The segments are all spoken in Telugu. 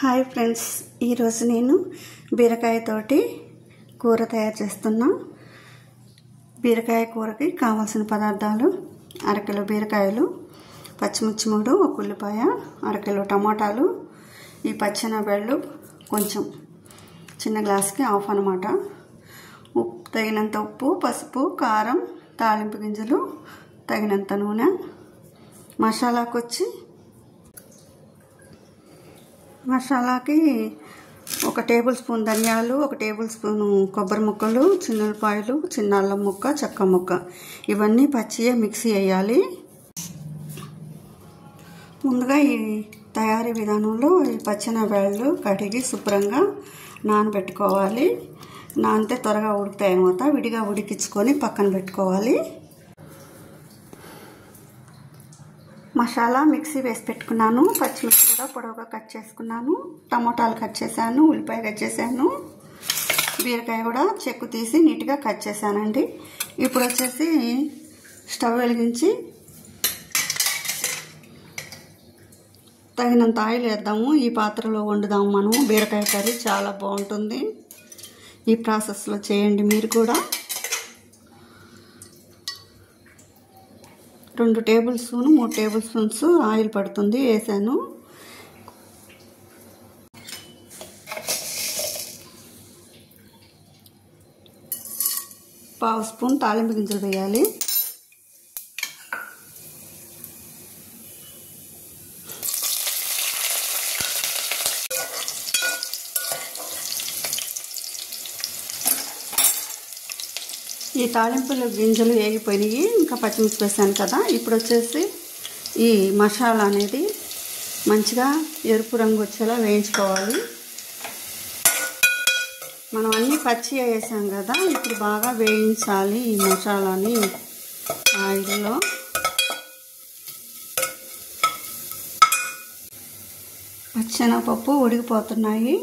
హాయ్ ఫ్రెండ్స్, ఈరోజు నేను బీరకాయతోటి కూర తయారు చేస్తున్నా. బీరకాయ కూరకి కావాల్సిన పదార్థాలు: అరకిలో బీరకాయలు, పచ్చిమిర్చి 3, ఒక ఉల్లిపాయ, అరకిలో టమాటాలు, ఈ పచ్చెనగళ్ళు కొంచెం, చిన్న గ్లాస్కి హాఫ్ అన్నమాట. తగినంత ఉప్పు, పసుపు, కారం, తాలింపు గింజలు, తగినంత నూనె. మసాలాకి 1 టేబుల్ స్పూన్ ధనియాలు, 1 టేబుల్ స్పూన్ కొబ్బరి ముక్కలు, చిన్న ఉల్లిపాయలు, చిన్న అల్లం ముక్క, చెక్క ముక్క, ఇవన్నీ పచ్చియే మిక్సీ వేయాలి. ముందుగా ఈ తయారీ విధానంలో ఈ పచ్చెనగళ్ళు కడిగి శుభ్రంగా నానబెట్టుకోవాలి. నానితే త్వరగా ఉడుకుతాయి అన్నమాట. విడిగా ఉడికించుకొని పక్కన పెట్టుకోవాలి. మసాలా మిక్సీ వేసి పెట్టుకున్నాను. పచ్చిమిర్చి కూడా పొడవుగా కట్ చేసుకున్నాను. టమాటాలు కట్ చేశాను, ఉల్లిపాయ కట్ చేశాను, బీరకాయ కూడా చెక్కు తీసి నీట్గా కట్ చేశానండి. ఇప్పుడు వచ్చేసి స్టవ్ వెలిగించి తగినంత ఆయిల్ వేద్దాము. ఈ పాత్రలో వండుదాము. మనం బీరకాయ కర్రీ చాలా బాగుంటుంది. ఈ ప్రాసెస్లో చేయండి మీరు కూడా. 2 table spoon 3 table spoons oil పడుతుంది, వేసాను. పావు స్పూన్ తాలింపు గింజలు వేయాలి. ఈ తాలింపుల గింజలు వేగిపోయినాయి. ఇంకా పచ్చిమిర్చి వేసాను కదా. ఇప్పుడు వచ్చేసి ఈ మసాలా అనేది మంచిగా ఎరుపు రంగు వచ్చేలా వేయించుకోవాలి. మనం అన్నీ పచ్చి వేసాం కదా. ఇప్పుడు బాగా వేయించాలి ఈ మసాలాని ఆయిల్లో. పచ్చెనగపప్పు ఉడికిపోతున్నాయి.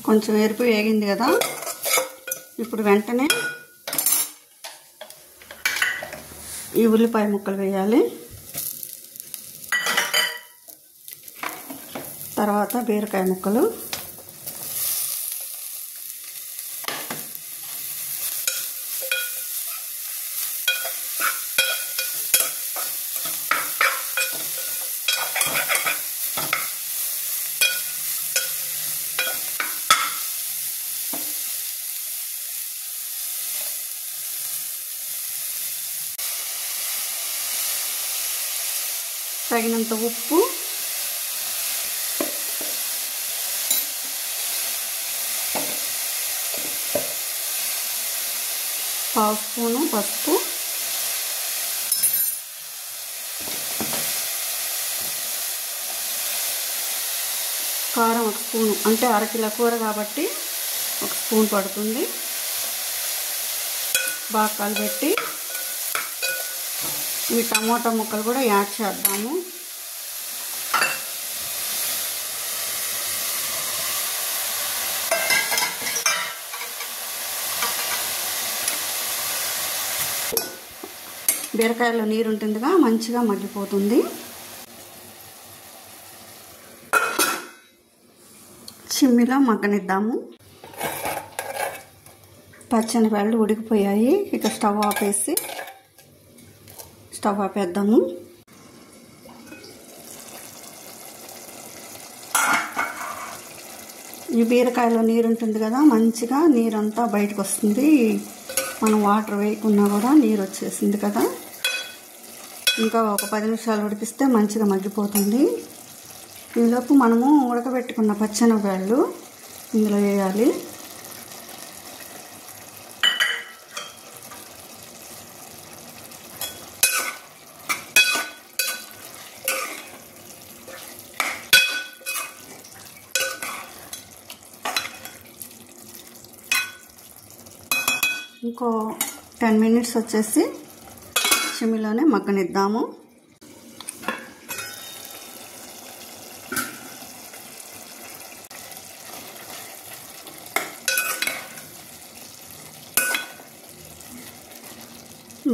కొంచెం ఎరుపు వేగింది కదా. ఇప్పుడు వెంటనే ఈ ఉల్లిపాయ ముక్కలు వేయాలి. తర్వాత బీరకాయ ముక్కలు, తగినంత ఉప్పు, పావు స్పూను పసుపు, కారం 1 స్పూను, అంటే అరకిలో కూర కాబట్టి 1 స్పూన్ పడుతుంది. బాగా కలిపెట్టి ఈ టమాటా ముక్కలు కూడా యాడ్ చేద్దాము. బీరకాయలో నీరు ఉంటుందిగా, మంచిగా మగ్గిపోతుంది. చిమ్మిలో మగ్గనిద్దాము. పచ్చెనగళ్ళు ఉడికిపోయాయి. ఇక స్టవ్ ఆపేద్దాము. ఈ బీరకాయలో నీరు ఉంటుంది కదా, మంచిగా నీరంతా బయటకు వస్తుంది. మనం వాటర్ వేయకున్నా కూడా నీరు వచ్చేసింది కదా. ఇంకా ఒక 10 నిమిషాలు ఉడికిస్తే మంచిగా మగ్గిపోతుంది. ఈలోపు మనము ఉడకబెట్టుకున్న పచ్చెనగళ్ళు ఇందులో వేయాలి. ఇంకో 10 మినిట్స్ వచ్చేసి చిమ్మిలోనే మగ్గనిద్దాము.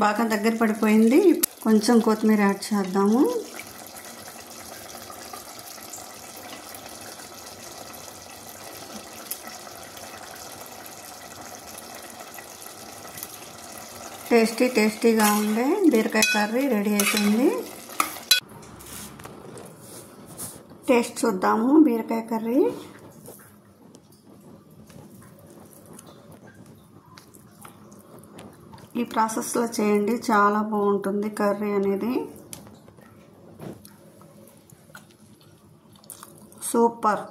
బాగా దగ్గర పడిపోయింది. కొంచెం కొత్తిమీర యాడ్ చేద్దాము. టేస్టీగా ఉండే బీరకాయ కర్రీ రెడీ అయిపోయింది. టేస్ట్ చూద్దాము బీరకాయ కర్రీ. ఈ ప్రాసెస్లో చేయండి, చాలా బాగుంటుంది కర్రీ అనేది. సూపర్.